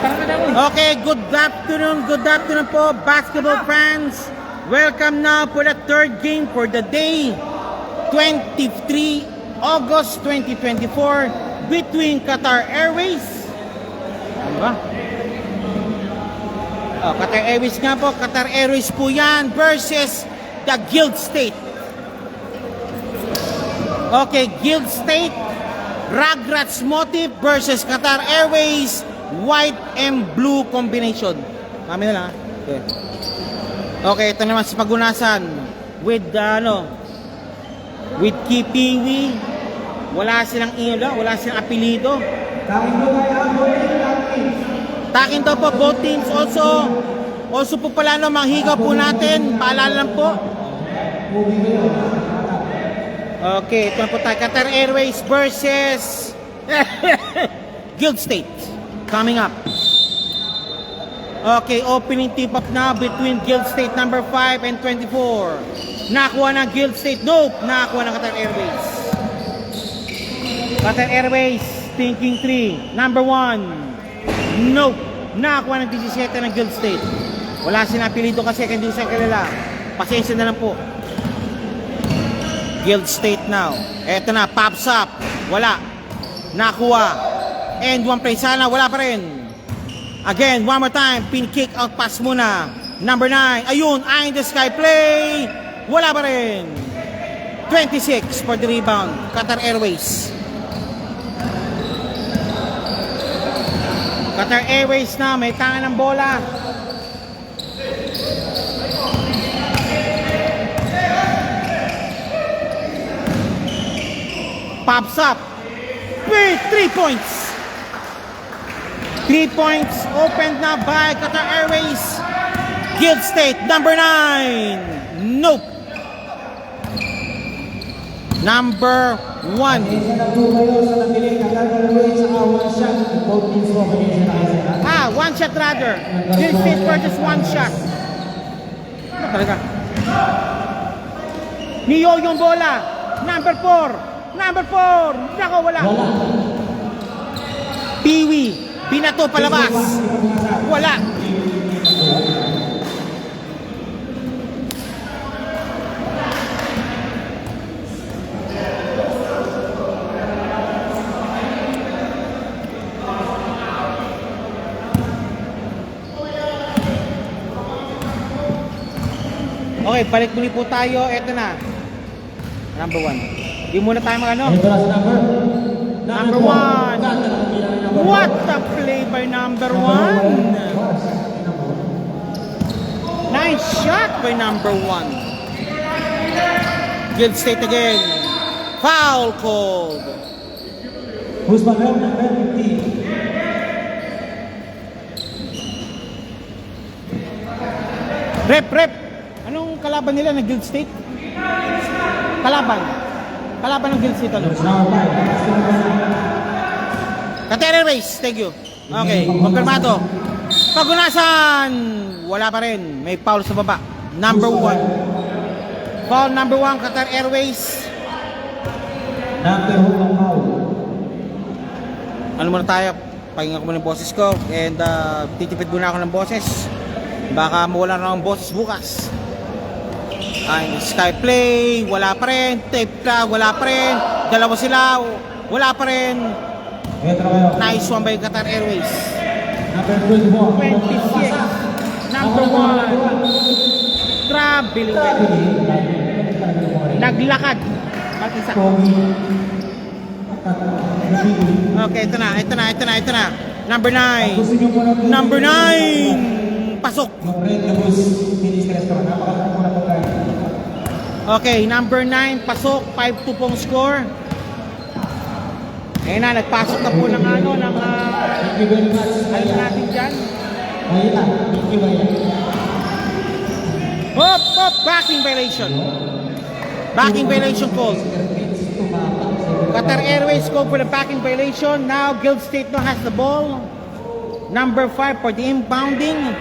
Okay, good afternoon po, basketball fans. Welcome now for the third game for the day, 23 August 2024, between Qatar Airways. Ano ba? Oh, Qatar Airways nga po, Qatar Airways po yan versus the Guild State. Okay, Guild State, Rugrats Motif versus Qatar Airways, white and blue combination. Kami na lang ha. Okay. Okay, ito naman si Pagunasan with with Kipiwi. Wala silang apelido. Takin daw po both teams also po pala manghiga po natin. Paalala lang po. Okay, ito po tayo. Qatar Airways versus Guild State. Coming up. Okay, opening tip-up na between Guild State number 5 and 24. Nakakuha ng Guild State. Nope. Nakakuha ng Qatar Airways. Qatar Airways, thinking 3. Number 1. Nope. Nakakuha ng 17 ng Guild State. Wala sinapilito kasi hindi sa kilala. Pasensya na lang po. Guild State now. Eto na, pops up. Wala. Nakuha. And one play sana, wala pa rin. Again, one more time, pin kick out pass muna. Number 9, ayun, eye in the sky play. Wala pa rin. 26 for the rebound, Qatar Airways. Qatar Airways na, may tangan ng bola. Pops up. 3 points. 3 points opened na by Qatar Airways. Guild State, number 9. Nope. Number 1. One shot rather. Guild State versus one shot. Ano talaga? Niyo yung bola. Number 4. Number 4. Nako, wala. Piwi. Binato palabas. Wala. Okay, balik muli po tayo. Ito na. Number 1. Di muna tayo mag-ano. Number 1. What a play by number 1. Nice shot by number 1. Guild State again. Foul called. Who's my number 15? Rep. Anong kalaban nila ng Guild State? Kalaban ng Guild State. Qatar Airways, thank you. Okay, kumpirmado. Pagunasan, wala pa rin. May foul sa baba. Number 1. Foul number 1, Qatar Airways. Number 1 foul. Ano muna tayo? Pahinga ko muna ng boses ko. And titipid muna ako ng boses. Baka mawala na ng boses bukas. Sky play, wala pa rin. Tape ka, wala pa rin. Dalawa sila, wala pa rin. Nice one by Qatar Airways. Number 26. Number 1. Traveling. Naglakad. Mag-isa. Okay, ito na. Number 9. Number 9. Pasok. Okay, number 9, pasok. 5-2 pong score. Ayun na, nagpasok na po ng ano natin dyan. Hop, backing violation. Backing violation call. Qatar Airways go for the backing violation. Now Guild State now has the ball. Number 5 for the inbounding.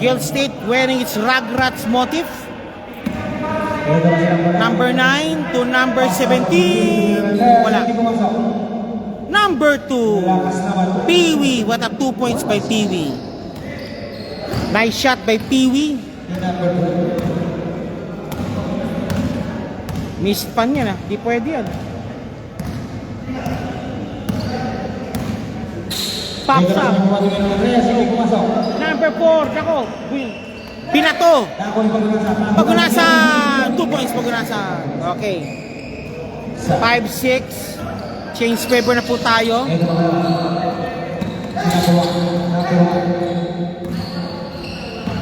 Guild State wearing its Rugrats motif. Number 9 to number 17. Wala. Number 2, Peewee. What up, 2 points by Peewee. Nice shot by Peewee. Number 2. Missed pan yan ah. Di pwede yan. Pops up. Number 4. Nako. Pinato. Pagunasan. 2 points Pagunasan. Okay. 5-6. Change favor na po tayo.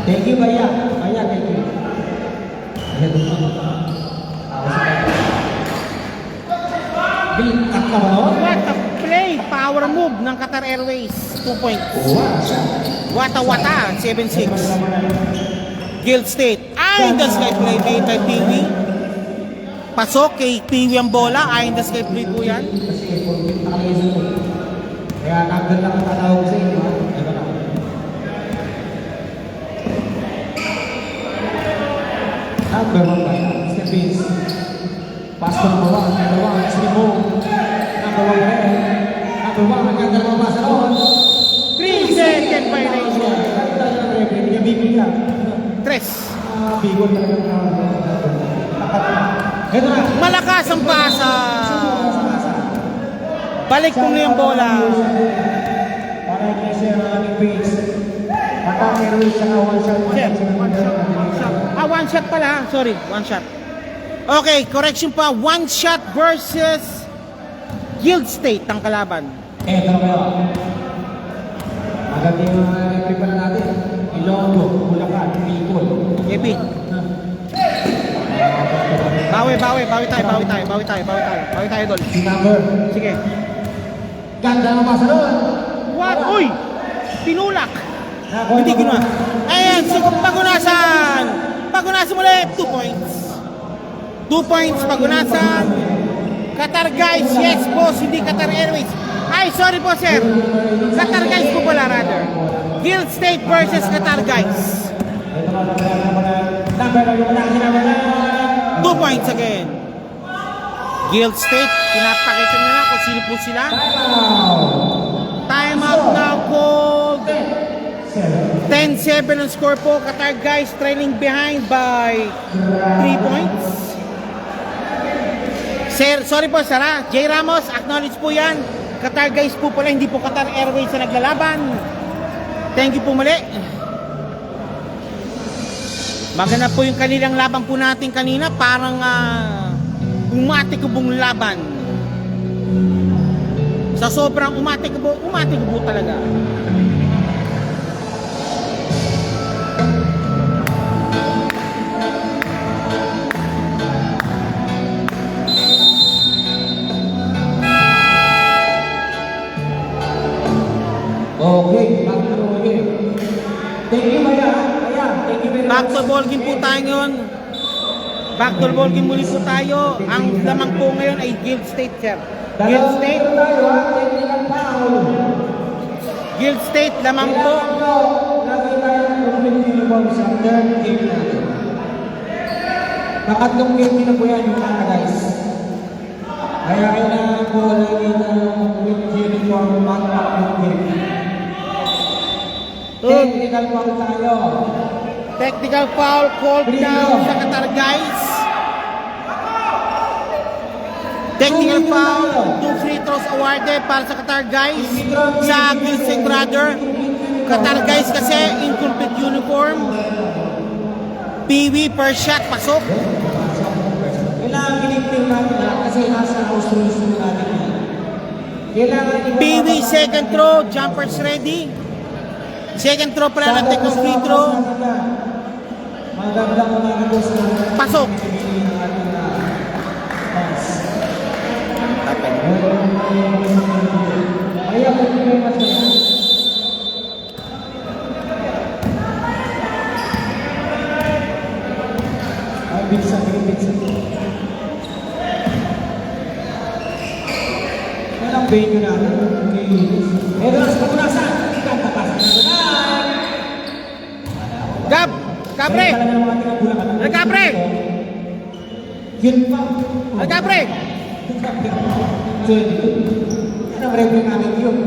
Thank you, Baya. Baya, thank you. What a play. Power move ng Qatar Airways. 2 points. Wata-wata. 7-6. Guild State. Eye in the sky play made by Peewee. Pasok kay Peewee ang bola. Eye in the sky play po yan. Kaya number lang ang tatawag sa inyo. Ito na. Number 1 Baya. Mr. Vince. Pass to number 1. Number 1. Let's remove. Number 1 Baya. Number 1. Hanggang dalawang basa noon. 3-second violation. Hindi bibigyan. 3. Bigon talaga ng ito na. Malakas ang pasa. Balik po na yung bola. Para kay Sir Page. Attack Airways sa one shot. One shot pala. Sorry, 1 shot. Okay, correction pa. 1 shot versus Guild State ang kalaban. Ito na kayo. Maganda yung referee pala natin. Ilonggo, Bulacan, Bicol. JP. Bawi tayo, Dol. Number. Sige. Ganda ng masa doon. What? Uy! Tinulak. Hindi ginawa. Ayan, Pagunasan muli. 2 points. 2 points, Pagunasan. Qatar guys, yes boss, hindi Qatar Airways. Ay, sorry po sir. Qatar guys po pala rather. Guild State versus Qatar guys. 2 points again. Guild State, pinapakita nila kung sino po sila. Time out now called. 10-7 ang score po. Qatar guys trailing behind by 3 points. Sir, sorry po Sara. J. Ramos, acknowledge po yan. Qatar guys po pala, hindi po Qatar Airways na naglalaban. Thank you po muli. Maganda po yung kanilang laban po natin kanina. Parang umatikubong laban. Sa sobrang umatikubo talaga. Okay, back to the game. Thank you, Maya. Thank you very much. Back to ball game po tayo ngayon. Back to ball game muli po tayo. Ang lamang po ngayon ay Guild State, sir. Guild State. Guild State lamang po. Lagi tayo ng uniform sa third game natin. Nakatlong game na po yan yung mga guys. Kaya kailangan po lagi ng uniform mag-up yung game. Technical foul tayo. Technical foul called down sa Qatar guys. Technical foul. 2 free throws awarded para sa Qatar guys. Sa Guild State brother. Qatar guys kasi incomplete uniform. Peewee per shot pasok. Kailangan kinipin natin kasi nasa Australia natin. Peewee second throw. Jumpers ready. Second throw pala ng technical free throw. Pasok. Walang venue natin. Ito na sa Pagunasan. Gab! Capre! Capre! ang referee namin yun.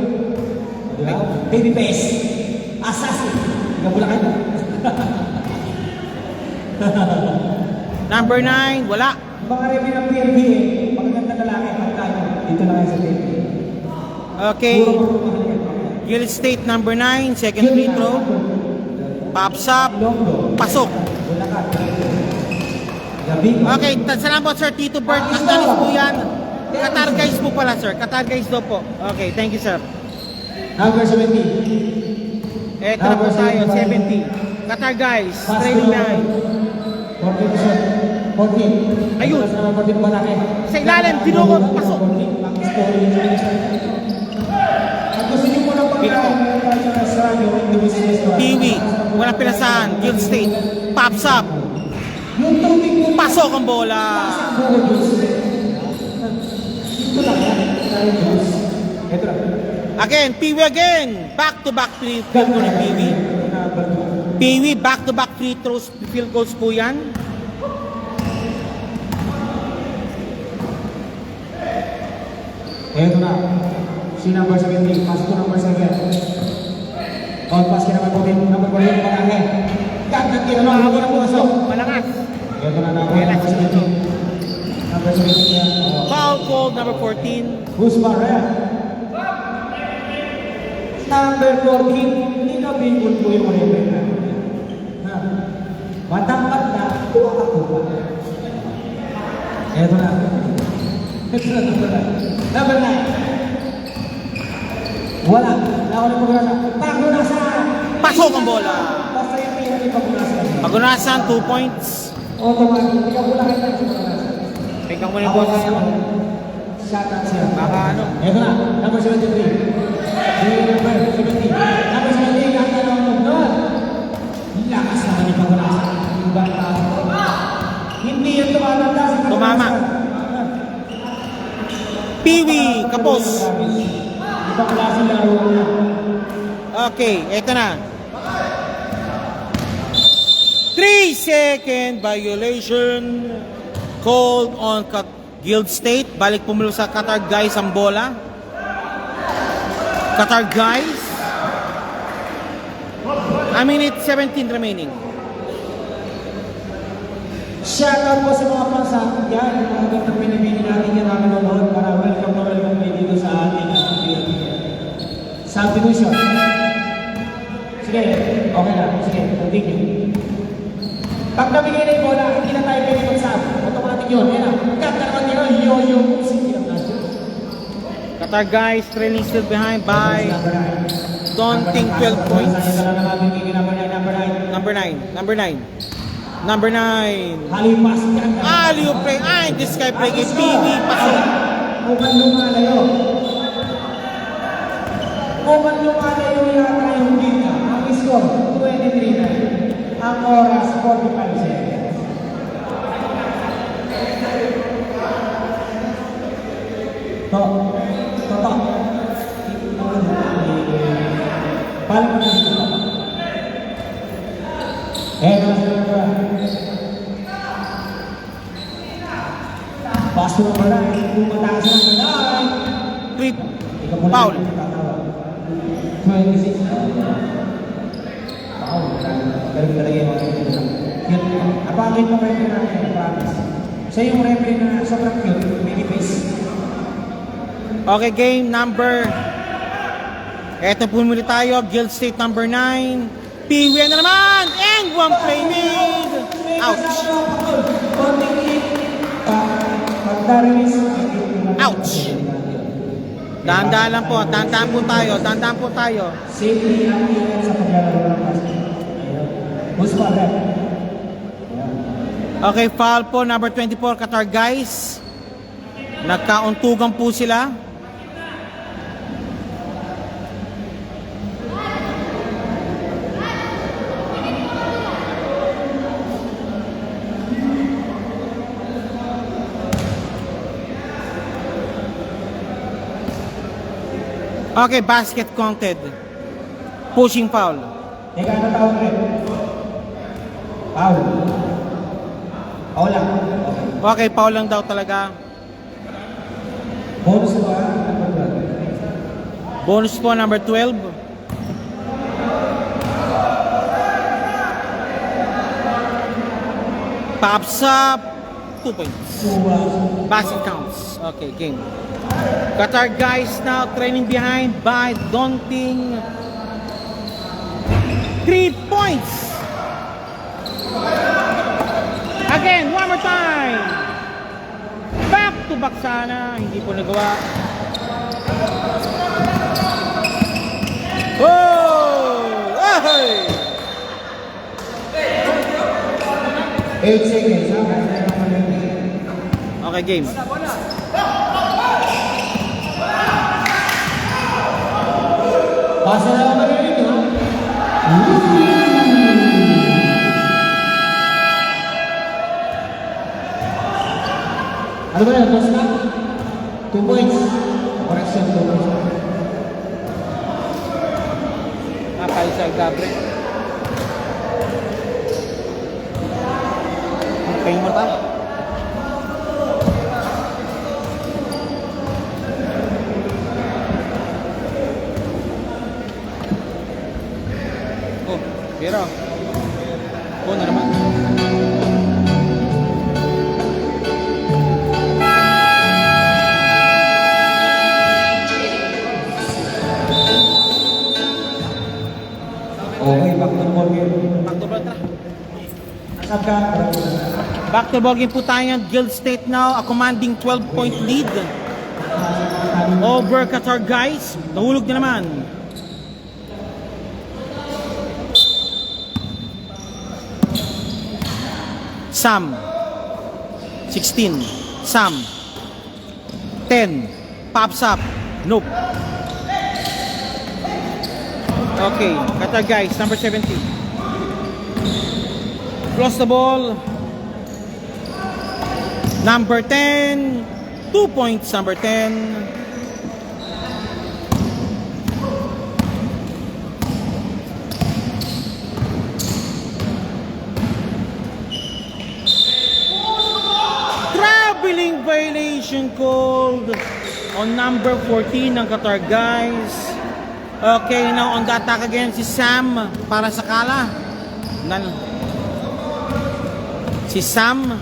Di ba? Baby face. Assassin. Gabulakan. Number 9, wala. Mga referee ng PNBA, magaganda lalaki. Pagkano? Dito lang kayo sa PNBA. Okay. Guild State number 9, second free throw. Pops up. Pasok. Okay, salamat sir, Tito Bert. Kataris po yan. Qatar guys po pala sir. Qatar guys daw po. Okay, thank you sir. Number 70. Eto na po tayo, 70. Qatar guys, trailing 9. 14. Ayun. 14 ba natin? Sa ilalim, dinukot, pasok. At gusto niyo po ng pagkakas sa radio, individuals ko. Piwi, walang pinasahan. Guild State, pops up. Yung tubig mo, Pasok ang bola. ito lang yan. Ito lang. Again, Piwi again. Back-to-back free field goal ni Piwi. Piwi, back-to-back free throws, field goals po yan. Ito na. Si number 17. Pass to number 7. On pass ka naman po din. Number 14. Panahe. Gagdag ka naman. Ako na pumasok. Malakas. Ito na number 17. Number 17 yan. Foul called, number 14. Who's Maria? Number 14. Hindi na bingol po yung referee na. Matangkat na. Tuwa ka po ba? Ito na. Number 9. Wala. Wala ko na pag-asa. Pagunasan! Pasok ang bola. Basta yung pinag pagunasan. Pagunasan, 2 points. Automatic. Ikaw wala kayo ng pagunasan. Pegang mo na yung boses mo. Shut up siya. Baka ano. Ito na. Number 73. Number 70. Number 70. Kahit na lang doon. Lakas naman yung pagunasan. Yung bata. Hindi yung tumatanda sa pagunasan. Tumama. Piwi, kapos. Ibang klase laro niya. Okay, eto na. 3-second violation called on Guild State. Balik pumulo sa Qatar guys ang bola. Qatar guys. A minute 17 remaining. Shout out po sa mga fans sa yan. Mga gandang pinibili natin yan namin noon para welcome kayo dito sa ating subdivision. Sige, okay na. Sige, continue. Pag nabigay na yung bola, hindi na tayo pwede mag-sub. Automatic yun. Yan na. Cut na naman yun. Yo-yo. Sige lang natin. Qatar guys trailing still behind by daunting 12 points. Number 9. Number 9. Number 9. Halipas. Aliu play. Ay, this guy play kay PV. Pasok. Mukhang lumalayo. Mukhang lumalayo yata yung bigla. Ang score, 23 na. Ang oras, 45 seconds. Toto. Balik mo dito. Paso na pala. Pumataas na pala. Trip. Foul. 26. Foul. Galing talaga yung mga ito. Napakit mo referee natin. Promise. Siya yung referee na sobrang cute. Baby face. Okay, game number. Eto po muli tayo. Guild State number 9. Piwi na naman. And one play made. Ouch. Ouch. Dahan-dahan lang po. Dahan-dahan po tayo. Dahan-dahan po tayo. Safety ang ingat sa paglalaro ng basket. Who's for that? Okay, foul po. Number 24, Qatar guys. Nagkauntugan po sila. Okay, basket counted. Pushing foul. Teka, ano tawag rin? Foul. Foul lang. Okay, foul lang daw talaga. Bonus ba? Bonus po number 12. Pops up. 2 points. Basket counts. Okay, game. Qatar guys now trailing behind by daunting 3 points. Again, one more time. Back to back sana. Hindi po nagawa. Oh! Hey! 8 seconds. Okay, game. Pasa na naman rin ito. Ano ba yan? Pasa na? 2 points. Correction, 2 points. Napalisa ang Gabriel. Okay mo tayo. Oh, pero. Oh, na naman. Okay, back to ball game. Back to ball, tara. Asap ka. Back to ball game po tayo ng Guild State now. A commanding 12-point lead over Qatar guys. Nahulog na naman. Sam 16. Sam 10. Pops up. Nope. Okay, Qatar guys, number 17. Cross the ball. Number 10. 2 points, number 10. Traveling violation called on number 14 ng Qatar guys. Okay, now on the attack again si Sam para sa Kala. Si Sam.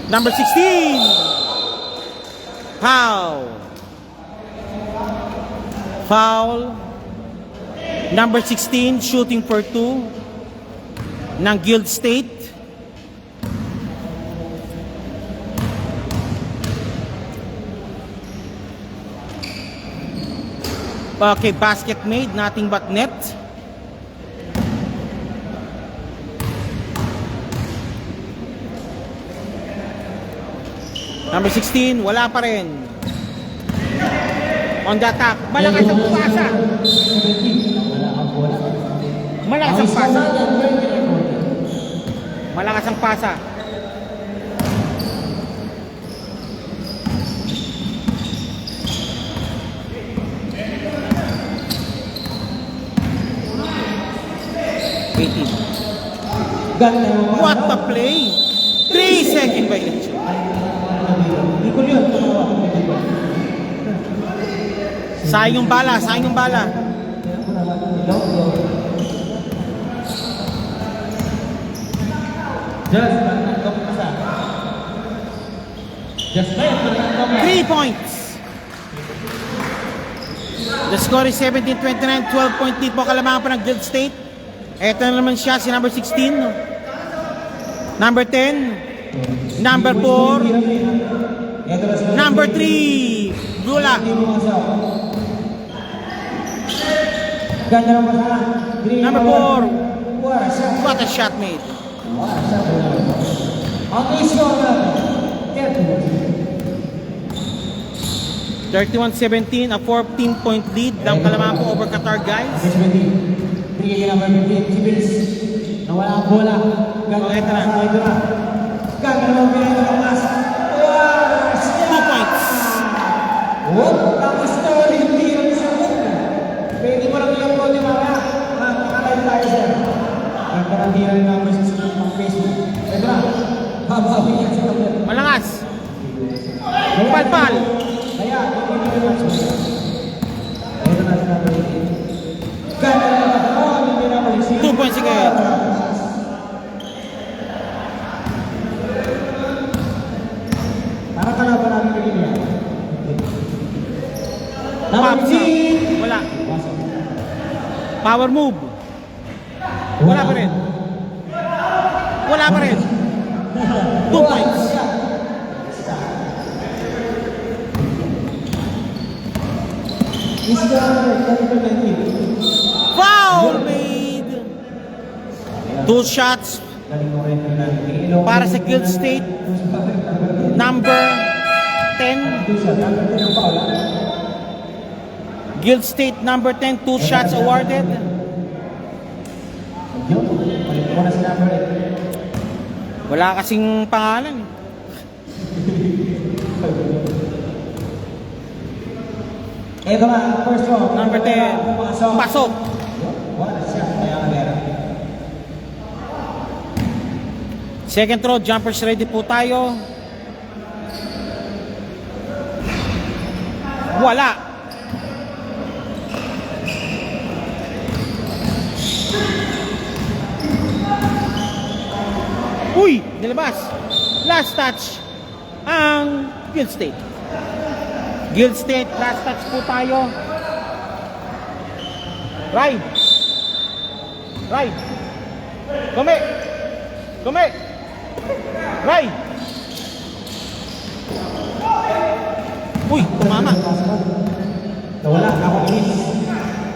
Number 16. Foul. Foul. Number 16 shooting for 2 ng Guild State. Okay, basket made, nothing but net. Number 16, wala pa rin. On the attack, malakas ang pasa. Malakas ang pasa. Malakas ang pasa. What a play! 3-second violation. Sayang yung bala, sayang yung bala. Just 3 points. The score is 17-29, 12-point lead po kalamangan pa ng Guild State. Eto na naman siya, si number 16. Number 10. Number 4. Number 3. Gula. Number 4. What a shot made. Okay, score na. 31-17, a 14-point lead ng kalamangan po over Qatar guys. Bigay ka naman yung Sibils. Nawala ang bola. Okay, ito na. Gagawin mo pinag ang mas. 2 points. Tapos na wala yung tira sa bola. Pwede mo lang yung bola mga. Makakalain tayo sir. Nagkarantira rin naman sa Facebook. Ito na. Habawi yan sa bola. Malakas. No Palpal. Kaya, hindi ko naman siya. Ito na sinabi. Ganda na naman, hindi na malisip. 2 points again. Para kalaban namin yung ganyan. Pops up. Wala. Power move. Wala pa rin. Wala pa rin. 2 points. Foul made. 2 shots para sa Guild State. Number 10. Guild State number 10, 2 shots awarded. Wala kasing pangalan. Ito na, first row. Number 10, pasok. Wala siya, kaya kagaya. Second throw, jumpers ready po tayo. Wala. Uy, nilabas. Last touch ang Guild State. Guild State, last touch po tayo. Ride. Ride. Kome. Kome. Ride. Uy, tumama. Wala, ako inis.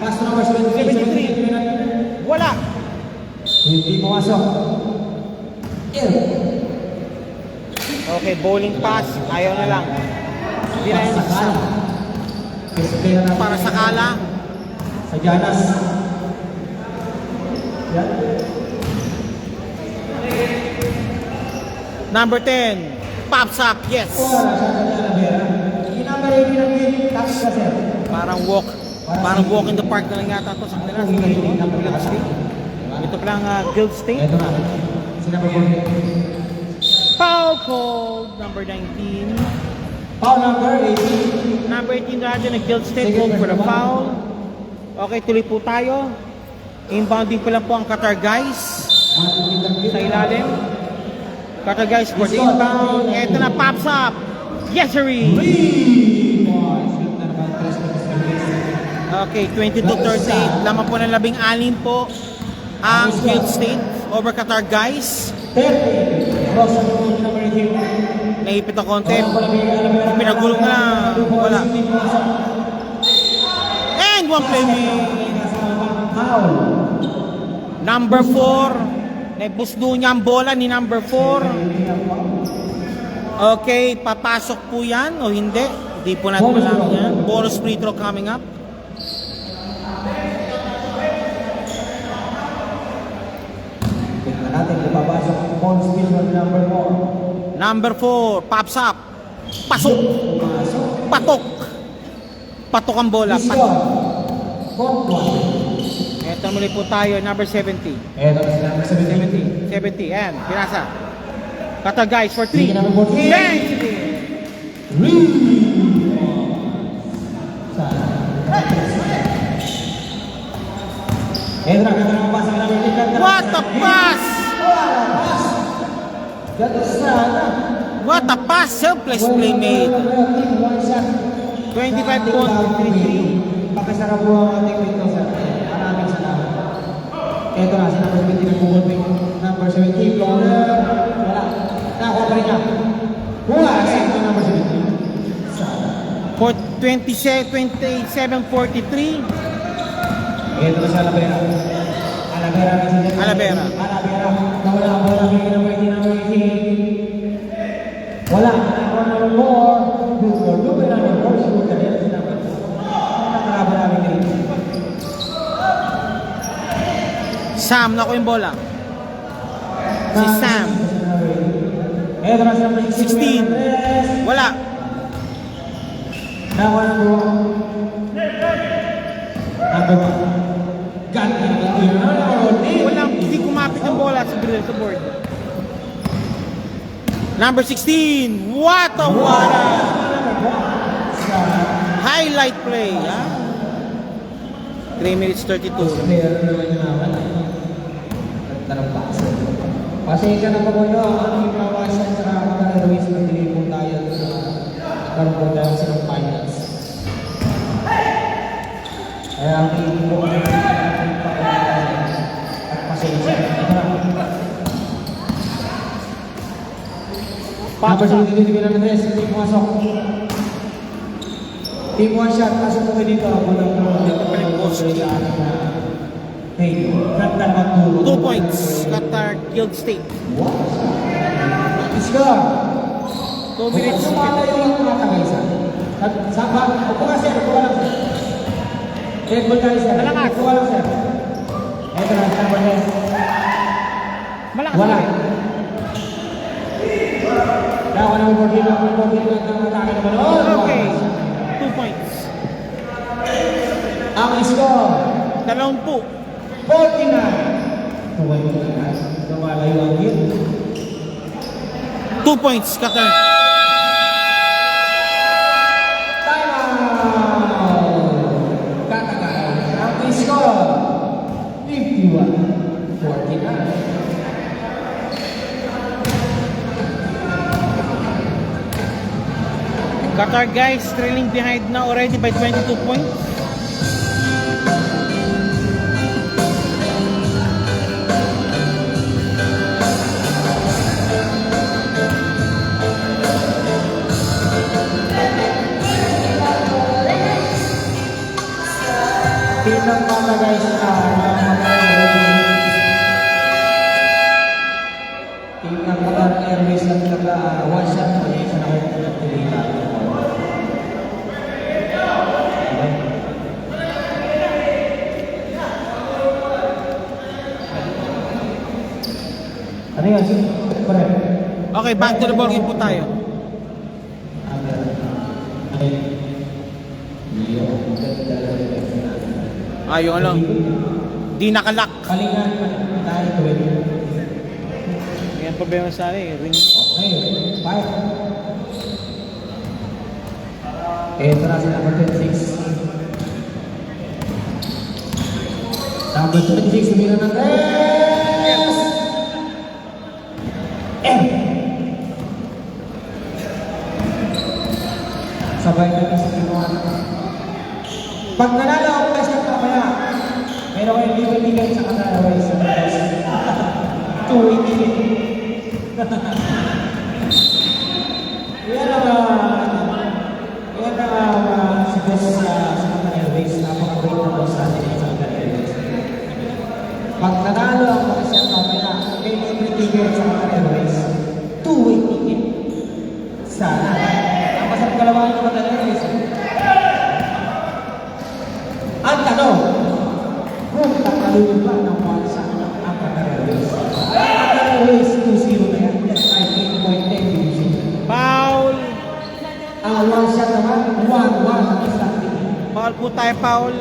Pass number 73. Wala. Hindi pumasok. Okay, bowling pass. Ayaw na lang. Hindi na yun nakasama. Para sa kala. Sa Janas. Yan. Number 10. Pops up. Yes. Wala siya sa Jalavera. Number 18 na yun. Tapos ka, sir. Parang walk. Parang walk in the park na lang yata ito sa kanila. Ito palang Guild State. Ito na. Sinabi ko. Foul called. Number 19. Foul number 18. Number 18 natin na Guild State called for the foul. Okay, tuloy po tayo. Inbounding pa lang po ang Qatar guys. Sa ilalim. Qatar guys for the inbound. Ito na, pops up. Yes, sir. Okay, 22-38. Laman po ng 16 po ang Guild State over Qatar guys. 30. Number 18. Naipit ang konti. Pinagulong na. Wala. And one play Foul. Number 4. Naibusdo niya ang bola ni number 4. Okay, papasok po yan o hindi? Hindi po natin malaman yan. Bonus free throw coming up. Tingnan natin kung papasok ang bonus field number 4. Number 4, pops up. Pasok. Patok. Patok ang bola. Patok. Ito muli po tayo, number 70. Ito na si number 70. 70, and pinasa. Kata guys for 3. What a pass! What a pass! Selfless play made. 25-3. Pakisara po ang ating window sa maraming salamat. Ito na, si number 20 nag-bubol pick. Number 17, floater. Wala. Nakuha pa rin niya. Kuha, second number 17. For 27-43. Ito na si Alavera. Alavera na si Jeff. Alavera. Alavera. Nawala ang bola kay number 18, number 18. Wala. Nakuha na ng more. Dugo na ng more. Sugot ka rin si number 2. Nakalaban namin rin. Sam, naku yung bola. Si Sam. Ito na si number 16. Wala. Nakuha na po. Number 1. Walang, hindi kumapit ang bola sa board. Number 16. What a wala. Sa Highlight play. 3 minutes 32. player naman yung naman. Tarang basa. Pasensya na po po nyo. Ang ipawasan sa mga Ruiz na tinipon tayo sa karoon tayo sa finals. Kaya ang hindi po kami at pasensya. Number 72 na Andres, hindi pumasok. Team 1 shot, pasok po dito. Walang hey, ganda ng 2 points. Qatar Guild State. Let's go! 2 minutes. Kumatayo lang tumatagay sa. Saka, upo ka sir, upo ka lang sir. Red ball tayo sir. Malakas. Upo ka lang sir. Ito na, number 10. Malakas. Wala. Dawa ng 14 lang ang atake naman. Okay. 2 points. Ang score, 20. 49. Lumalayo ang hit. 2 points. Qatar. Time out! Katagay. Ang score, 51-49. Qatar guys trailing behind now already by 22 points. Pinang mata guys Pinang Qatar Airways at saka one shot mali sa nakapagpapilita. Ano yan? Correct. Okay, back to the ball game po tayo. Yung ano, di nakalak. Kalingan tayo tuwid. Yan problema sa akin, ring. Okay, five. Ito na si number 26. Number 26, Mira Andres! Sabay kami sa kinuha. Pag nanalo ako kasi mamaya, meron kayong libre-libre sa Qatar Airways sa Airways. 280. Yan ang si boss sa Qatar Airways. Napaka-great na boss natin sa Qatar Airways. Pag nanalo ako kasi mamaya, may libre-libre sa Qatar Airways. 280. Sana. Ang masarap kalawahan ng Qatar Airways. Ang tanong, kung tatalunod ba ng bansa ang Qatar Airways? Qatar Airways 2-0 na yan, 5.10 division. Foul! Ang one shot naman, 1-1 ang isang team. Foul po tayo, foul.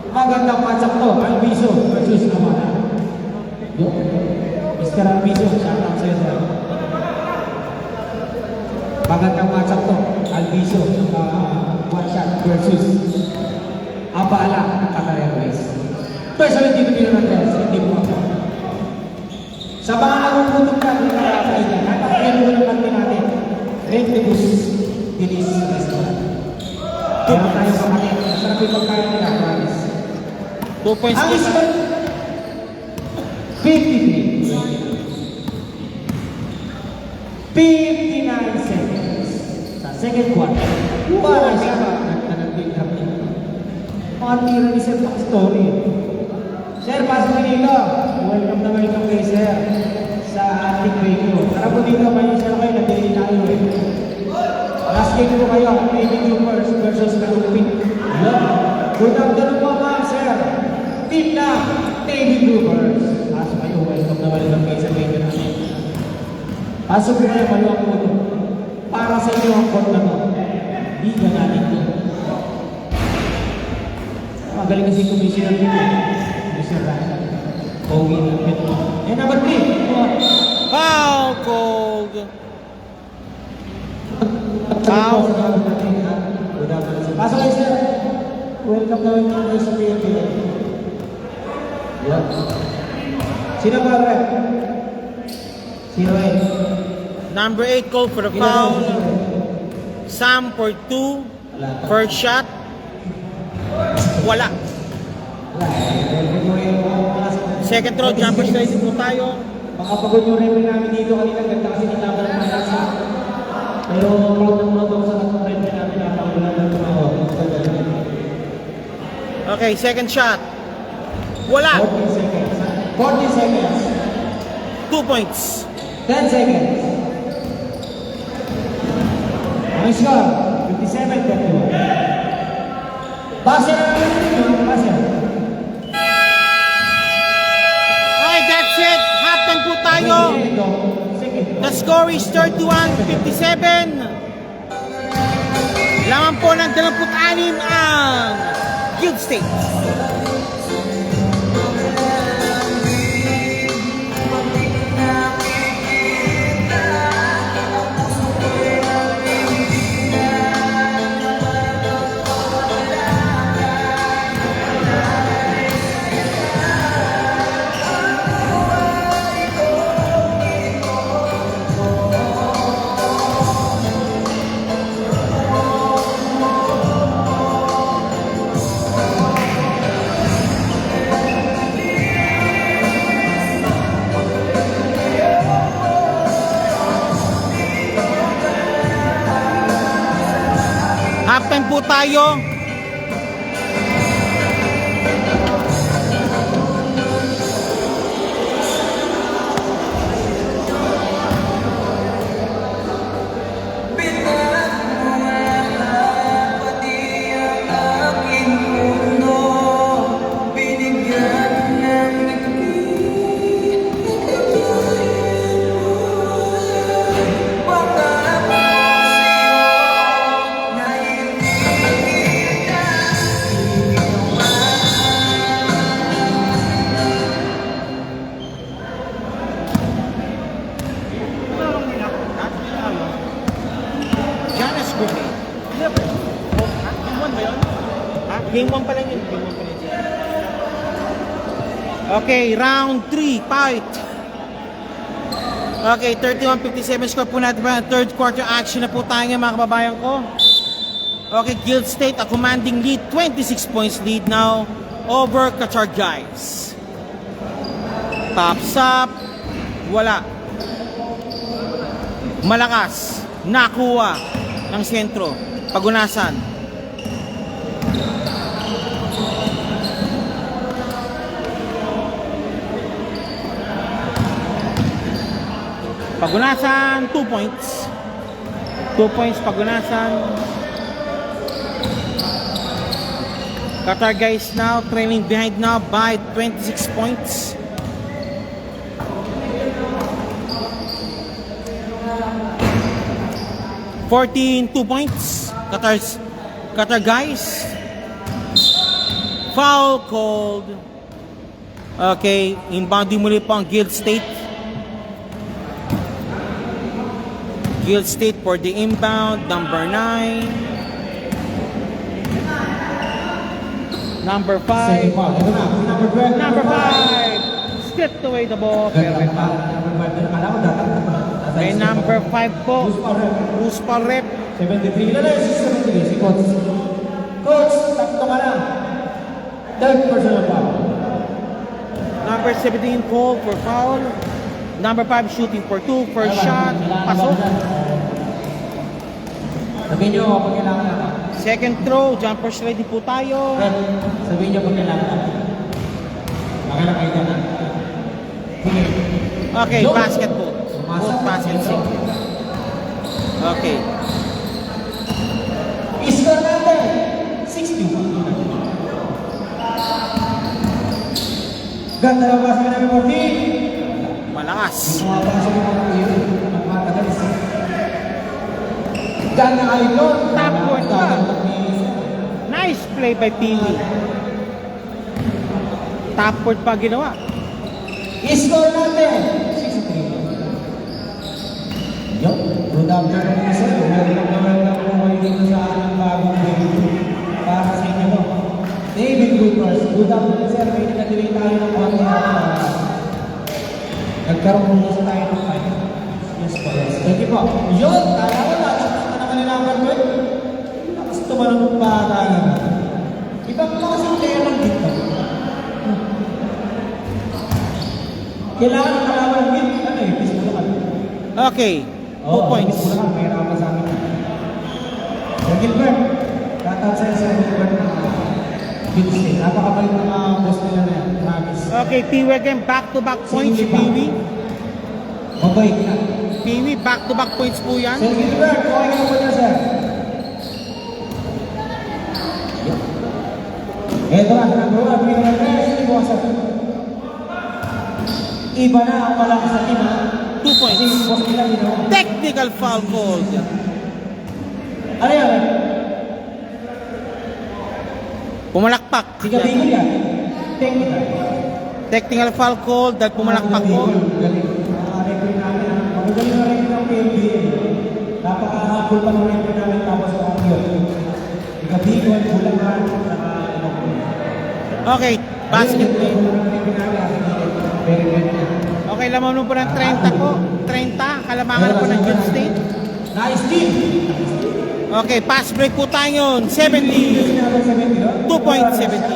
Magandang matchup to, Albizo versus Amara. Yo, Mr. Albizo, shout out sa'yo sir. Magandang matchup to, Albizo, one shot versus Abala ng Qatar Airways. Personally, dito natin sa team mo. Sa mga nagpupunod ka, hindi ka kapay niya. Napakagano mo naman din natin. Red Tibus, Dilis Restaurant. Meron tayo sa kapit. Masarap yung pagkain nila, promise. 2 points. Ang score, 53. 59 seconds. Sa second quarter. Para siya nagtanag-pick-up niya. Mga tira ni Sir Pak Story. Sir, pasok dito. Welcome na welcome kay Sir sa ating radio. Tara po dito, kayo sir kayo, nag-delay tayo eh. Last game po kayo, Navy Troopers versus Kalupit. Good afternoon po ma'am, sir. Team na Navy Troopers. Pasok kayo, welcome na welcome kayo sa radio natin. Pasok po kayo, maluwag po ito. Para sa inyo ang court na to. Liga natin to. Magaling kasi commissioner dito. Commissioner Ryan. Pogi na ito. And number 3. Foul called. Foul. Pasok kayo, sir. Welcome na kayo sa PNP. Yan. Sino ba, rep? 08. Number 8 called for the foul. Sam for 2. First shot. Wala. Second throw, jumper straight po tayo. Makapagod yung referee namin dito kanina, ganda kasi nitama ng malasa. Pero proud na proud ako sa tatlong referee namin, napakulan lang ito ako. Okay, second shot. Wala. 40 seconds. 40 seconds. 2 points. 10 seconds. Ang score, 57-51. Base na naman yung base. Okay, that's it. Halftime po tayo. The score is 31-57. Laman po ng 26 ang Guild State. Halftime po tayo. Game 1 pa lang yun. Game 1 pa lang yun. Okay, round 3, fight. Okay, 31-57 score po natin pa. Third quarter action na po tayo mga kababayan ko. Okay, Guild State, a commanding lead. 26 points lead now over Qatar guys. Pops up. Wala. Malakas. Nakuha ng sentro. Pagunasan. Pagunasan, 2 points. 2 points, Pagunasan. Qatar guys now trailing behind now by 26 points. $14, 2 points. Qatar guys. Foul called. Okay, inbounding muli po ang Guild State. Guild State for the inbound, number 9. Number 5. Number 5. Stripped away the ball. May number 5 po. Bruce Palrep. 73 na lang, 73 si Coach. Coach, takto ka na. Third personal foul. Number 17 call for foul. Number 5 shooting for 2. First shot. Pasok. Sabihin nyo pag kailangan natin. Second throw. Jumpers ready po tayo. Sabihin nyo pag kailangan natin. Makailang kayo na. Sige. Okay, basketball. Both basket sink. Okay. Score natin. 60. Ganda na basket namin 14. Malakas. Ganda kayo doon. Top court pa. Nice play by Pili. Top court pa ginawa. I-score natin. 63. Yo, good afternoon sir. Welcome na welcome po kayo dito sa ating bagong video. Good afternoon, sir. May nag-delay tayo ng konti. Nagkaroon muna sa tayo ng time. Yes po, yes. Thank you po. Yun! Kaya ko, nakakita na kanila number 12. Tapos tumalong pa tayo na. Ibang pa kasi player lang dito. Kailangan ng kalaban ng win. Ano eh, peace mo naman. Okay, 2 points. Peace mo naman, may hirapan sa amin. Sir Gilbert, shoutout sa'yo, Sir Gilbert. Tuesday. Napakabalik ng mga boss nila na yan. Promise. Okay, Peewee again, back-to-back points, Peewee. Mabait na. Peewee, back-to-back points po yan. Sir Gilbert, okay ka na po niya, sir. Ito na, number 1, number 3, sir. Iba na ang malakas sa team, ha? 2 points. Kasi boss nila, Technical foul called. Ano yan? Pumalakpak. Sigatigil yan. Technical. Technical foul called dahil pumalakpak po. Galing. Referee namin. Magagaling na referee ng PNBA. Napaka-hapol pa ng referee namin tapos sa audio. Sigatigil, Bulacan, saka Okay, basketball. Very good na. Okay, laman mo po ng 30 po. 30, kalamangan po ng June State. Nice team! Okay, pass break po tayo yun. 70. 2 points, 70.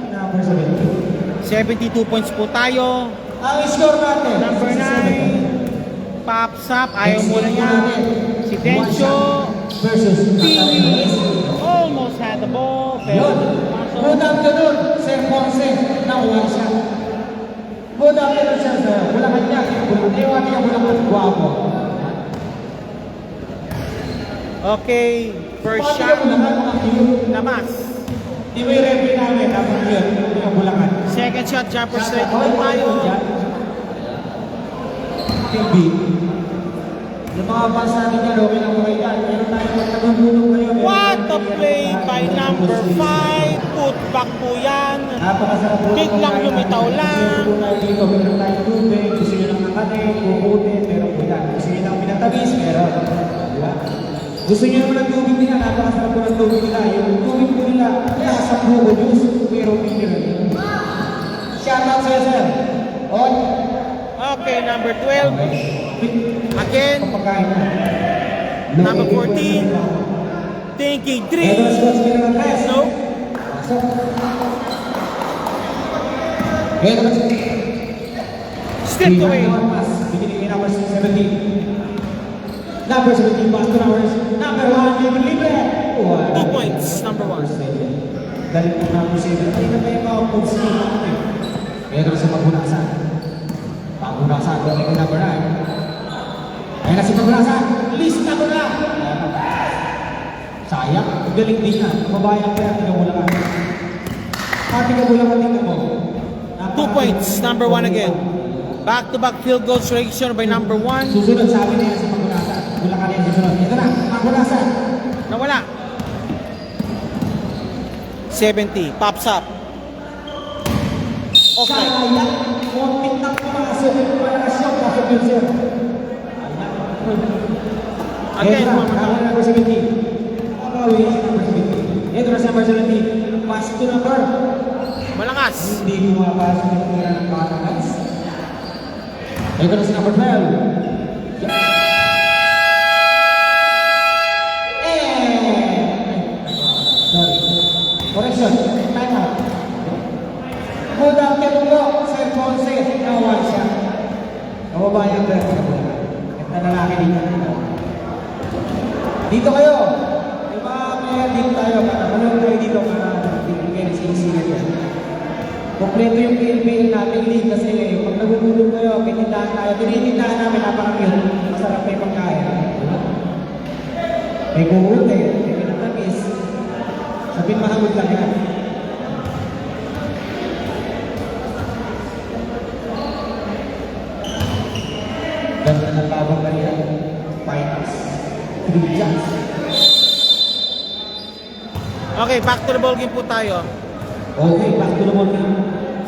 Number 70. 72 points po tayo. Ang score natin. Number 9. Pops up, ayaw muna niya. Si Dencho. Versus Peewee. Almost had the ball. Yun. Pero Good afternoon, Sir Ponce. Nakuha siya. Good afternoon, Sir. Bulacan niya. Ewan niya Bulacan. Guwapo. okay, first Pati shot. yung Bulacan, mga cute. Lamas. Di ba yung referee namin? Dapat yun. Yung Bulacan. Second shot, jumper straight po tayo. TV. Yung mga fans natin yan, okay lang kayo yan. Meron tayo magkagulong kayo. What a play by number 5. Put back po yan. Napakasarap po. Biglang lumitaw lang. Meron tayo tubig. Gusto nyo lang nakatin, kukutin, meron po yan. Gusto nyo lang pinatamis, meron. Diba? Gusto nyo naman ng tubig nila, napakasarap po ng tubig nila. Yung tubig po nila, kaya sa buko juice, meron mineral. Shoutout sa'yo, sir. On. Okay, number 12. Again, Papakain na. number 14. Thinking Ito 3. na sila ng press. No. Pasok. Ito na sila. Stripped away. Beginning in number 17. Number 17, Boston Hours. Number 1, Libre Libre. 2 points, number 1. Dahil po number 7. Ay na ba yung mga points nila? Ito na sa Pagunasan. Pagunasan. Ito na number 9. Ayan na si Pagunasan. Lista ko na. Sayang. Galing din yan. Mabayan ka yan. Tingnan mo lang. Tingnan mo lang. Tingnan mo. 2 points, number 1 again. Back-to-back field goals reaction by number 1. Susunod sabi na yan si Pagunasan. Bulacan yan susunod. Ito na. Pagunasan. Nawala. 70. Pops up. Okay. Sayang. Konting na pumasok. Para siyang pasok yun sir. Again, Ito na. Number 17. Nakakawin si number 17. Ito na si number 17. Pass to number. Malakas. Hindi pumapasok yung tira ng bata guys. Ito na si number 12. Sorry. Correction. Time out. Good afternoon po, Sir Ponce. Nawal siya. Kababayan ka. Ito na lalaki dito. Dito kayo. Diba, kaya dito tayo. Manood tayo dito para bigyan sinisingat yan. Kompleto yung PLPL natin league kasi pag nagugulong kayo, pinindahan tayo. Tinitindahan namin napaka-cute. Masarap may pagkain. Diba? May kuhuli, may pinatamis. Sabihin mahagod lang yan. Ganda ng labang na yan. Finals. 3 jumps. Okay, back to the ball game po tayo. Okay, back to the ball game.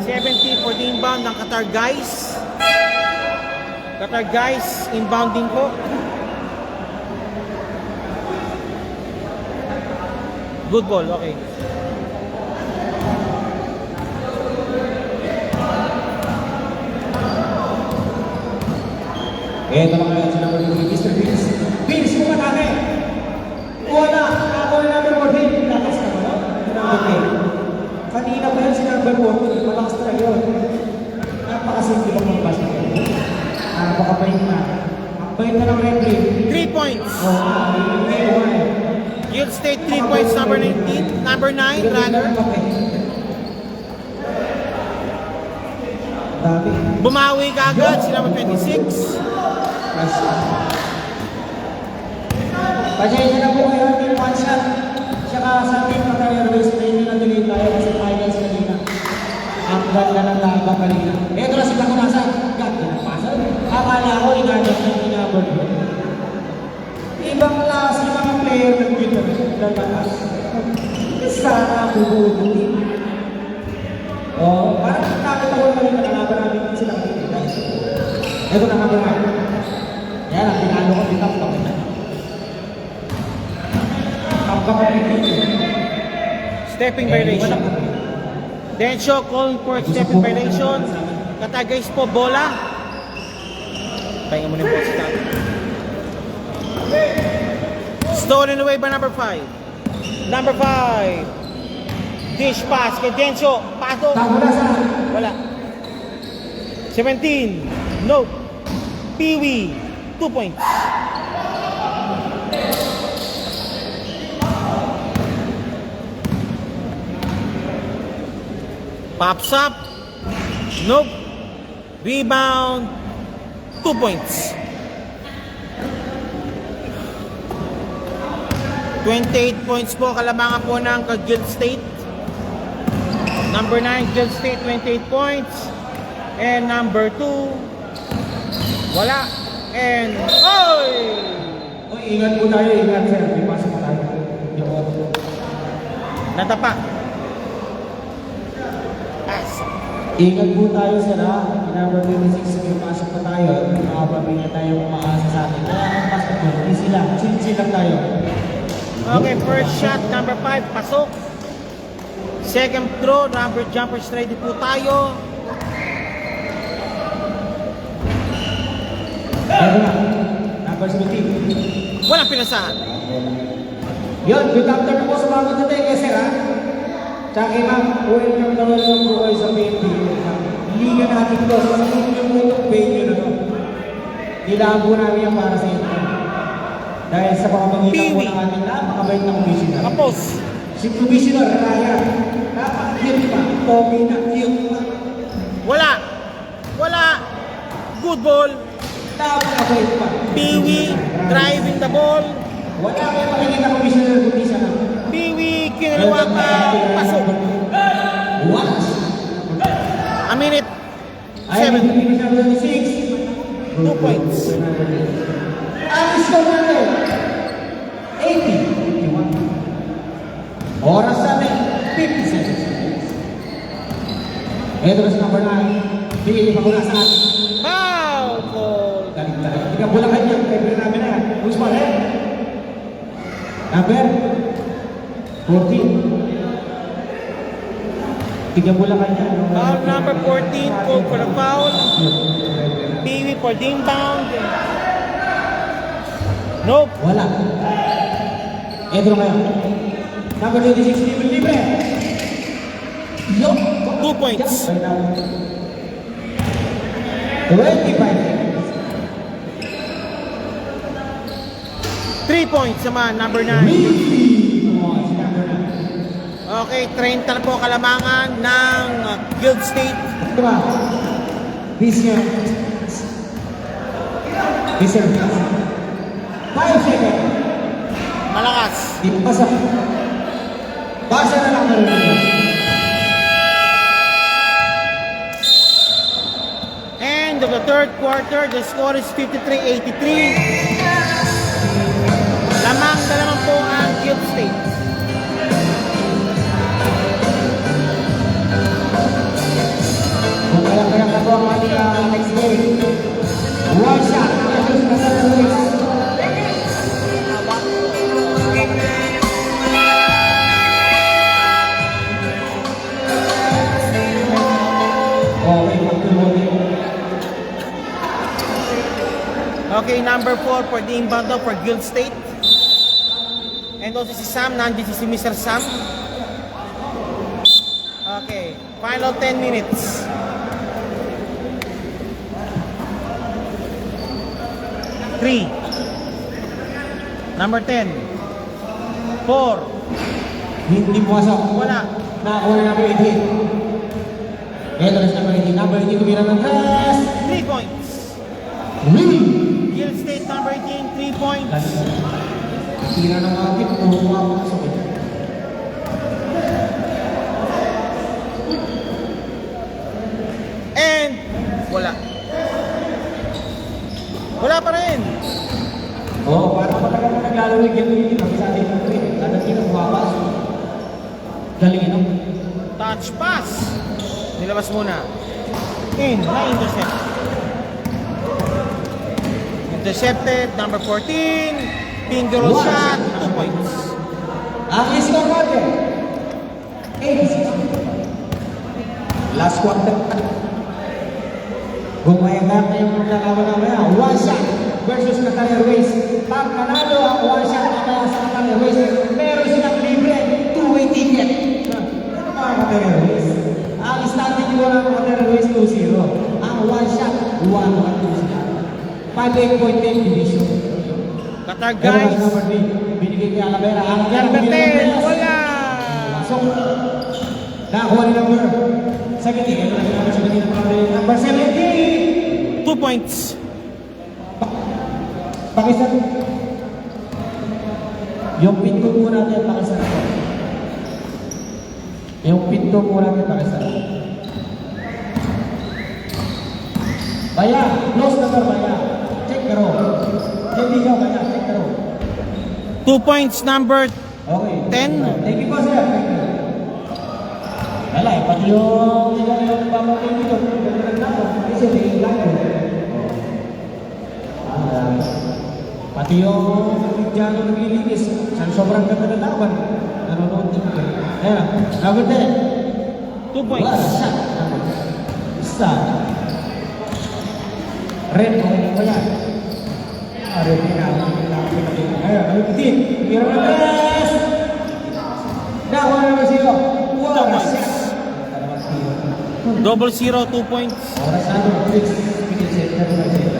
70 for the inbound ng Qatar guys. Qatar guys, inbounding po. Good ball, okay. Ito na ngayon si number 3, Mr. Vince. Vince, kung matake. Wala. Ako na number 14. Lakas na ba, no? Okay. Kanina pa yan si number 14. Malakas na yun. Napakasimple ko ng basketball. Napakabait na. Ang bait na ng referee. 3 points. Oo. Guild State 3 points, number 19. Number 9, runner. Dami. Bumawi ka agad, si number 26. Pasensya na po kayo ating one shot. Tsaka sa ating mga race na hindi na delay tayo kasi finals kanina. Ang ganda ng laba kanina. Ito na si Pakunasa. Ganda ng pasal. Akala ko inagos ng inabot. Ibang klase ng mga player ng Twitter. Lalakas. Sana bubuti. Oh, parang nakakita ko naman yung nalaban namin sila kanina. Ito na mga mga. Yan ang pinalo ko dito ako. Stepping violation. Densyo calling for stepping violation. Katagays po, bola. Pahinga mo na yung boss natin. Stolen away by number 5. Number 5. Dish pass kay Densyo. Paso. Wala. 17. Nope. Peewee. 2 points. Pops up. Nope. Rebound. 2 points. 28 points po kalamangan po ng Guild State. Number 9, Guild State, 28 points. And number 2, wala. And, oy! Oy, ingat po tayo, ingat sir. May pasok pa tayo. Natapa. Pass. Ingat po tayo sir ha. Number 26, may pasok pa tayo. Makapabili na tayo umaasa sa atin. Kaya ang pasok po, hindi sila. Chill lang tayo. Okay, first shot, number 5, pasok. Second throw, number jumpers ready po tayo. Ito na. Number 17. Walang pinasahan. Yun, good afternoon po sa mga katuloy kay sir ha. Tsaka kay ma'am, welcome na welcome po kayo sa PNP. Liga natin to. Sa inyo mo itong venue na to. Kailangan po namin yan para sa inyo. Dahil sa pamamagitan po ng ating napakabait na commissioner. Kapos. Si Commissioner Raya, napakagit pa, Tommy na cute pa. Wala. Wala. Good ball. Napakabait pa. Peewee driving the ball. Wala kayo makikita Commissioner kundi siya na. Peewee kinalawa pa. Pasok. What? A minute. Ay, 7. Commissioner 26. 2 points. Ang score natin, 80. 81. Oras natin, 50 seconds. Ito na sa number 9. Hindi pa ko nasa atin. Foul ball. Galing talaga. Hindi ka bulakan niya. Pwede namin na yan. Who's pa rin? Number 14. Hindi ka bulakan niya. Foul number 14. Call for the foul. Peewee for the inbound. Nope. Wala. Ito na ngayon. Number 26, libre. Yup. 2 points. 25. 3 points naman, number 9. Okay, 30 na po kalamangan ng Guild State. Diba? Vision. Vision. 5 seconds. Malakas. Di pa sa... Basa na lang na rin. End of the third quarter, the score is 53-83. Lamang na naman po ang Guild State. Kung kaya ka po ang ating next game. One shot. Okay, magtuloy. Okay, number 4 for the inbound for Guild State. And also si Sam, nandito si Mr. Sam. Okay, final 10 minutes. Three. Number 10. 4. Hindi pumasok. Wala. Nakakuha na number 18. Ito na si number 18. Number 18 tumira ng press. 3 points. Winning! Guild State number 18, 3 points. Tira ng mga tip. Pumasok. And wala. Wala pa rin. Oo, parang matagal na naglalaro yung game yun. Ang sa atin ng rin. Kada sino bumabas. Galing ino. Touch pass. Nilabas muna. In, na-intercept. Intercepted, number 14. Finger roll shot, 2 points. Ang score natin. 86. Last quarter. Gumayagat na yung nalaman namaya. One shot versus Natalia Ruiz. Pag nanalo ang one shot mamaya sa Natalia Ruiz, meron silang libre, two-way ticket. Ano mga Natalia Ruiz? Ang starting ko ng Natalia Ruiz 2-0. Ang one shot, 1-1 sila. 5-8.10 division. Qatar Pero guys. number 3, binigay kay Alavera. Ang Number 10, wala. Pasok. Nakakuha ni number 17. Ito na number 17. Number 17. 2 points. Pakistan. Yung pinto po natin, Pakistan. Yung pinto po natin, Pakistan. Baya, close number Baya. Check karo. Hindi ka, Baya, check karo. 2 points, number Okay. 10. Thank you po, sir. Thank you. Wala, pati yung pamangkin dito. Kasi tingin lang yun. Pati yung Diyan naglilinis. Sobrang ganda ng laban. Nanonood din ko. Ayan, number 10. 2 points. Wala, shot. Isa. Red, okay ba yan? Red na. Ayan, number 15. Mira na tres. Nakuha na ba siya? Wala, shot. Double 0, 2 points. Oras na ito, fix. Pinil-set na ito.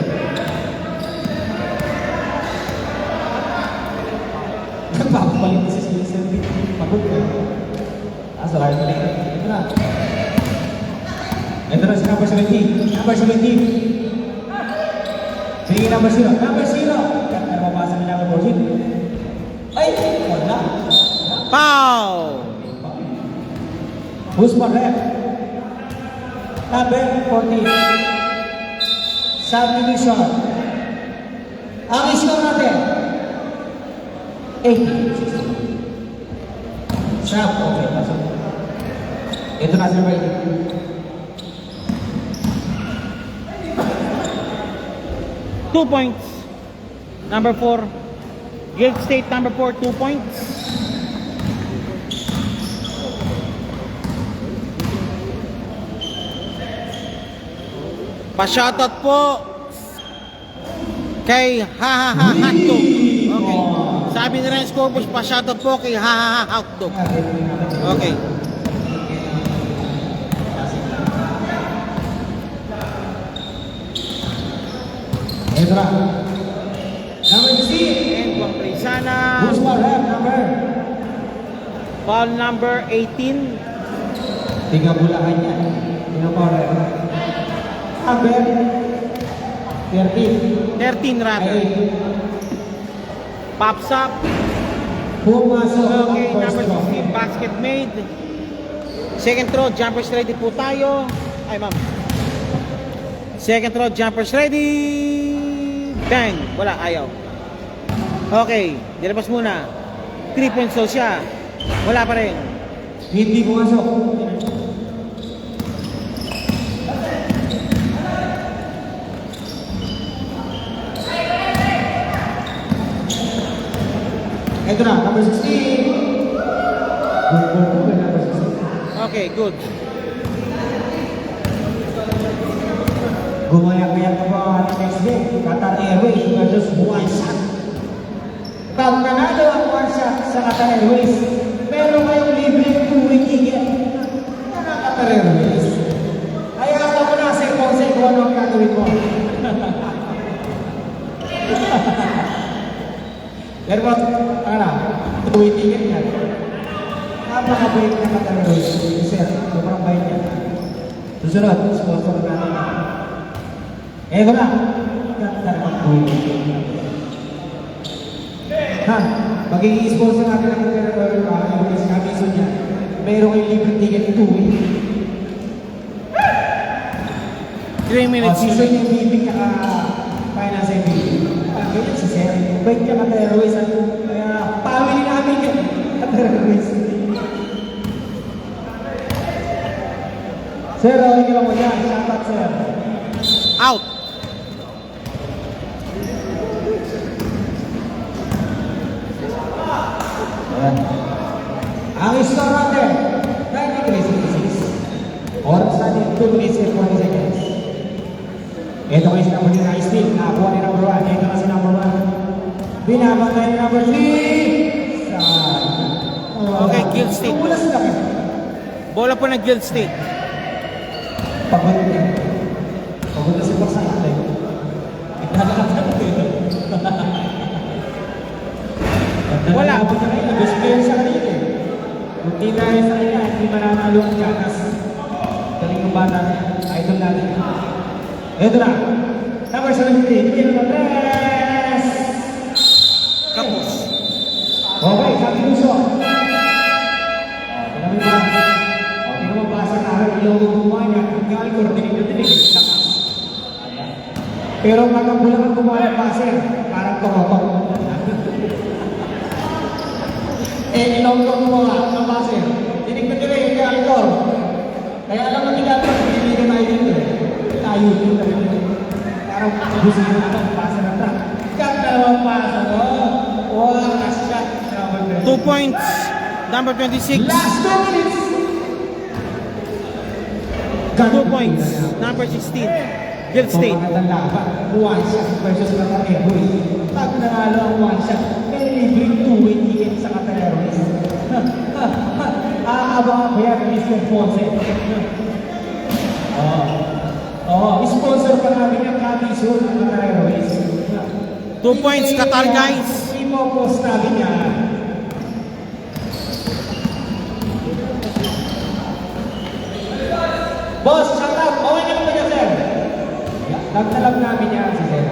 Nagpapapalit si Spencer. Pagod ka. So, ayaw na rin. Ito na. Ito na si number 17. Number 17. Sige, number 0. Number 0. Ano mabasa ni number 14? Ay! Wala. Foul. Who's for left? Number 14. Subdivision. Ang score natin. 80. Sub. Okay, pasok. Ito na si Ray. Two points. Number 4. Guild State number 4, 2 points. Pa-shoutout po kay Hotdog. Okay. Sabi ni Renz Corpus, pa-shoutout po kay Hotdog. Okay. Ito na. Number 16. And Juan Prisana. Who's for left? Number? Foul number 18. Tiga bulakan niya. Sino for left? Number 13. 13 rather. Ay, Pops up. pumasok ang Okay, first number throw. 16, basket made. Second throw, jumpers ready po tayo. Ay, ma'am. Second throw, jumpers ready. Bang! Wala, ayaw. Okay, dilabas muna. 3 points daw siya. Wala pa rin. Hindi pumasok. Ito na, number 16. Good, number 16. Okay, good. Gumaya-gaya ka ba ang next ulit. Qatar Airways versus one shot. Pag nanalo ang one shot sa Qatar Airways, meron kayong libre 2-week ticket. Qatar Airways. Kaya ako mo na sa Ponce kung ano ang gagawin mo. Pero ano, 2-week ticket yan. Napakabait na Qatar Airways. Sir, sobrang bait yan. Susunod, sponsor natin. Ito na. Qatar Airways. Ha, magiging sponsor natin ang Qatar Airways. Kabiso niya. Meron kayong libre ticket 2-week. 3 minutes. Season yung bibig ka finance and bibig. Ganyan si Sir. Bait ka Qatar Airways. Kaya family namin yan. Qatar Airways. Sir, okay ka mo dyan. Shout out, sir. Out. Ayan. Ang score natin, 93-66. Oras natin, 2 minutes and 20 seconds. Ito kayo si number 9, Steve. Nakakuha ni number 1. Ito na si number 1. Binabatay ni number 3. Okay, Guild State. Tumulas lang. Bola po ng Guild State. Pagod na. Pagod na si Baksa natin. Nagkakataon ko ito. Wala. Gusto ko yun sa kanila eh. Kung di dahil sa kanila, hindi mananalo ang ganas. Galing yung bata, idol natin. Ito na. Number 17, Kilo Andres! Kapos. Okay, sabi Luso. Tignan mo ba? Tignan mo ba sa kaharap yung gumawa niya? Kung kaya ko, dinig-dinig, lakas. Pero magkabulang ang gumawa ng passer, parang korokot. Ilongkot mo nga ng passer. Dinig-dinig yung kaya ko. Kaya alam mo tingnan ko, hindi ka tayo dito eh. Tayo dito. Parang gusto mo na ang passer na track. Kat dalawang passer. Wow, kasya. 2 points. Number 26. Last 2 minutes. 2 points. Number 16. Guild State. Magandang laban. One shot versus Qatar Airways. Pag nanalo ang one shot, may libreng 2-week ticket sa Qatar Airways. Aabangan ko yan, Mr. Ponce. Sponsor pa namin yung Kabiso ng Qatar Airways. 2 points, Qatar guys. Imo-post namin yan. Boss, shout out! Okay na naman yan, sir. Nagtalab namin yan si Sir.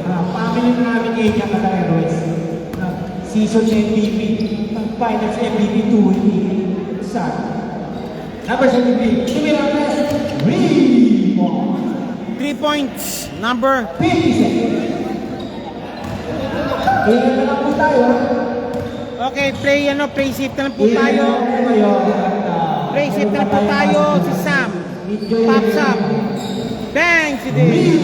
Family namin ngayon yung Qatar Airways. Season MVP. Finals MVP 2 sa number 73. Tumirapes. Remo. 3 points. Number 50 seconds. Ilan na lang po tayo. Okay, play safe na lang po tayo. Play safe na lang po tayo. Si Sam. Pops up. Bang! Si Dave.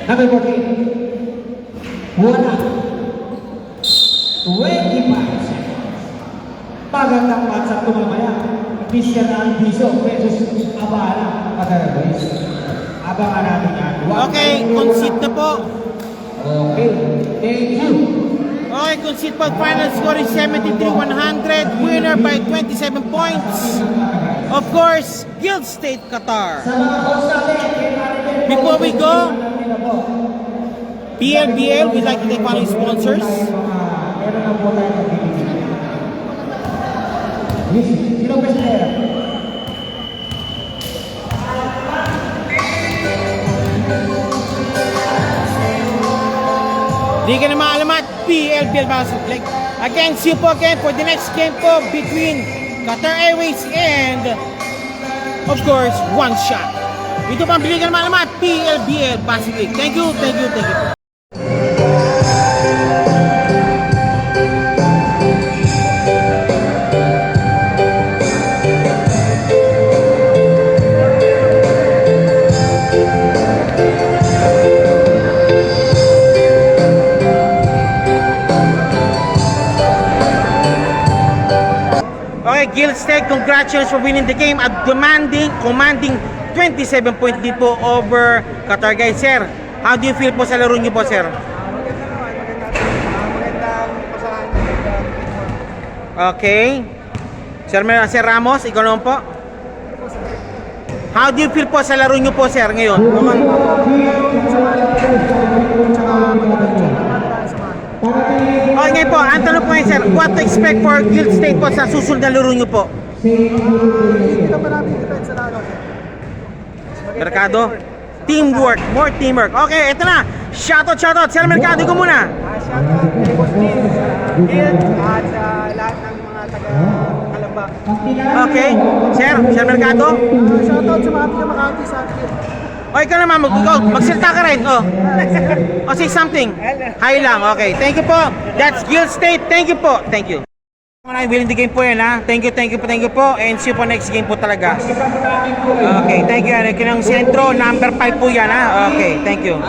Number 14. Wala. 25 seconds. Magandang match up mamaya. Mr. Albizo versus Abala. Qatar Airways. Abangan natin yan. Okay, concede na po. Okay. Thank you. Okay, concede po. Final score is 73-100. Winner by 27 points. Of course, Guild State, Qatar. Sa mga host natin, Before we go, PLBL, we'd like to thank following sponsors. Meron na po tayo nagbibigay. Sino ba siya? Di ka na maalamat, PLBL Basketball. Again, see you po again for the next game po between Qatar Airways and, of course, One Shot. Ito pang bili ka na maalamat, PLBL Basketball. Thank you, thank you, thank you. Okay Okay, Guild State, congratulations for winning the game at commanding 27 point lead po over Katargay. Sir, how do you feel po sa laro niyo po, sir? Okay. Sir Ramos, ikaw naman po. How do you feel po sa laro niyo po, sir, ngayon? Okay, ngayon po, ang tanong po ngayon, sir, what to expect for Guild State po sa susunod na laro niyo po? Mercado? Teamwork, more teamwork. Okay, ito na. Shoutout. Sir Mercado ko muna. Shoutout kay Boss Guild at sa lahat ng mga taga-Kalamba. Okay. Sir Mercado? Shoutout sa mga pinamakaunti sa atin. O, ikaw naman, magsalita ka rin. O, say something. Hi lang, okay. Thank you po. That's Guild State. Thank you po. Thank you. Winning the game po yan, ha. Thank you po. And see you po next game po talaga. Okay, thank you. Yan, ng sentro, number 5 po yan, ha. Okay, thank you.